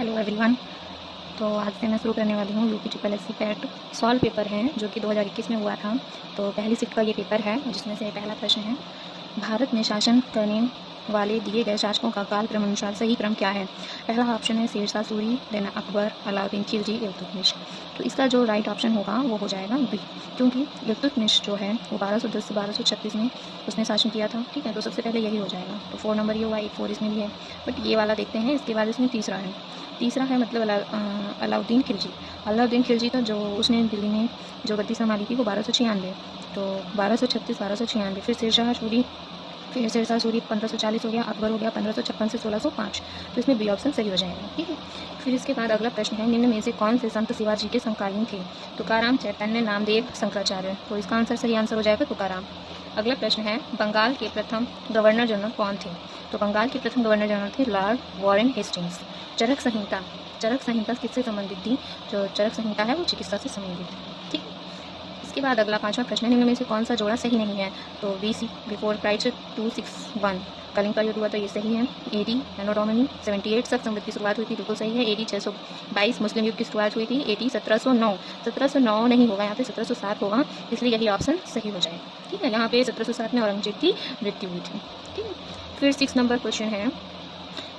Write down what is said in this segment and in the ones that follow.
Hello everyone. तो आज से मैं शुरू करने वाली हूँ UP triple S C PET solve paper है जो कि 2021 में हुआ था। तो पहली शिफ्ट का ये पेपर है जिसमें से पहला प्रश्न है, भारत में शासन करने वाले दिए गए शासकों का काल क्रम अनुसार सही क्रम क्या है। पहला ऑप्शन है शेरशाह सूरी, देन अकबर, अलाउद्दीन खिलजी, इल्तुतमिश। तो इसका जो राइट ऑप्शन होगा वो हो जाएगा बी, क्योंकि इल्तुतमिश जो है वो 1210 से 1236 में उसने शासन किया था। ठीक है, तो सबसे पहले यही हो जाएगा। तो 4 नंबर ये हुआ, 1 4 इसमें भी है, बट ये वाला देखते हैं। इसके बाद इसमें तीसरा है मतलब अलाउद्दीन खिलजी। अलाउद्दीन खिलजी था जो उसने दिल्ली में जो गद्दी संभाली थी वो 1296। तो 1236 1296, फिर शेरशाह सूरी 1540 हो गया, अकबर हो गया 1556 से 1605। तो इसमें बी ऑप्शन सही हो जाएगा। ठीक है, फिर इसके बाद अगला प्रश्न है, निम्न में से कौन से संत शिवाजी के समकालीन थे। तुकाराम, चैतन्य, नामदेव, शंकराचार्य। तो इसका आंसर सही आंसर हो जाएगा तुकाराम। अगला प्रश्न है, बंगाल के प्रथम गवर्नर जनरल कौन थे। तो बंगाल के प्रथम गवर्नर जनरल थे लॉर्ड वॉरेन हेस्टिंग्स। चरक संहिता किससे संबंधित थी। जो चरक संहिता है वो चिकित्सा से संबंधित है। ठीक, इसके बाद अगला पांचवा प्रश्न है, निम्न में से कौन सा जोड़ा सही नहीं है। तो BC बिफोर क्राइस्ट 261 कलिंग का युद्ध हुआ, तो ये सही है। AD एनो डोमिनी 78 तक संगत की शुरुआत हुई थी, बिल्कुल सही है। AD 622 मुस्लिम युग की शुरुआत हुई थी। AD 1709 नहीं होगा, यहाँ पे 1707 होगा, इसलिए यही ऑप्शन सही हो जाएगा। ठीक है, यहाँ पे 1707 में औरंगजेब की मृत्यु हुई थी। ठीक है, फिर 6 नंबर क्वेश्चन है,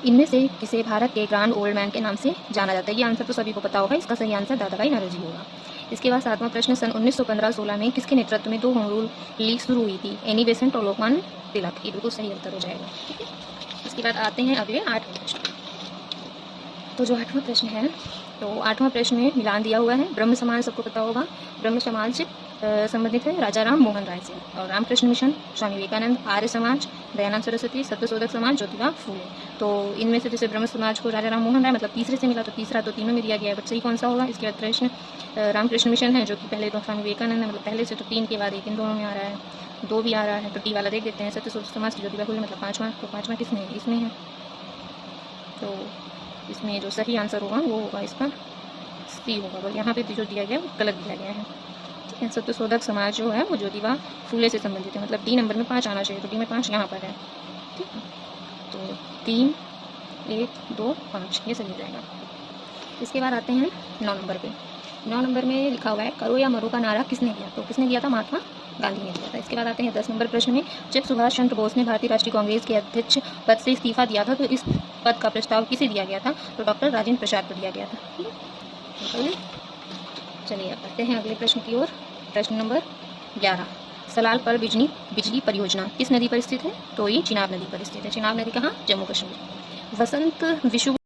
इनमें से किसे भारत के ग्रांड ओल्ड मैन के नाम से जाना जाता है। ये आंसर तो सभी को पता होगा, इसका सही आंसर दादा भाई नौरोजी होगा। इसके बाद 7वां प्रश्न, सन 1915-16 में किसके नेतृत्व में 2 होम रूल लीग शुरू हुई थी। एनी बेसेंट और लोकमान्य तिलक। ये बिल्कुल सही उत्तर हो जाएगा। ठीक है, इसके बाद आते हैं अगले 8वें प्रश्न। तो जो 8वां प्रश्न है, तो 8वां प्रश्न में मिलान दिया हुआ है। ब्रह्म समाज सबको पता होगा, ब्रह्म समाज से संबंधित है राजा राम मोहन राय से। और रामकृष्ण मिशन, स्वामी विवेकानंद, आर्य समाज, दयानंद सरस्वती, सत्यशोधक समाज, ज्योतिबा फूले। तो इनमें से जैसे ब्रह्म समाज को राजा राम मोहन राय मतलब तीसरे से मिला, तो तीसरा तो तीनों में दिया गया है, बट सही कौन सा होगा। इसके बाद प्रश्न, रामकृष्ण मिशन है जो कि पहले तो स्वामी विवेकानंद है, मतलब पहले से तो 3 के बाद 1 इन दोनों में आ रहा है, 2 भी आ रहा है, तो डी वाला देख देते हैं। सत्यशोधक समाज की ज्योतिबा फूले मतलब 5वां, तो 5वां किसमें है, इसमें है। तो इसमें जो सही आंसर होगा वो होगा इसका सी होगा, बस यहाँ पे जो दिया गया वो गलत दिया गया है। ठीक है, सत्यशोधक समाज जो है वो ज्योतिबा फूले से संबंधित है, मतलब डी नंबर में 5 आना चाहिए, तो डी में 5 यहाँ पर है। ठीक है, तो 3 1 2 5 ये सही हो जाएगा। इसके बाद आते हैं 9 नंबर पे। 9 नंबर में लिखा हुआ है, करो या मरो का नारा किसने दिया। तो किसने दिया था, महात्मा गांधी ने दिया था। इसके बाद आते हैं 10 नंबर प्रश्न में, जब सुभाष चंद्र बोस ने भारतीय राष्ट्रीय कांग्रेस के अध्यक्ष पद से इस्तीफा दिया था तो इस पद का प्रस्ताव किसे दिया गया था। तो डॉक्टर राजेंद्र प्रसाद को दिया गया था। ठीक है, चलिए अब बढ़ते हैं अगले प्रश्न की ओर। प्रश्न नंबर 11, सलाल पर बिजली परियोजना किस नदी पर स्थित है। तो ये चिनाब नदी पर स्थित है। चिनाब नदी कहाँ, जम्मू कश्मीर। वसंत विश्व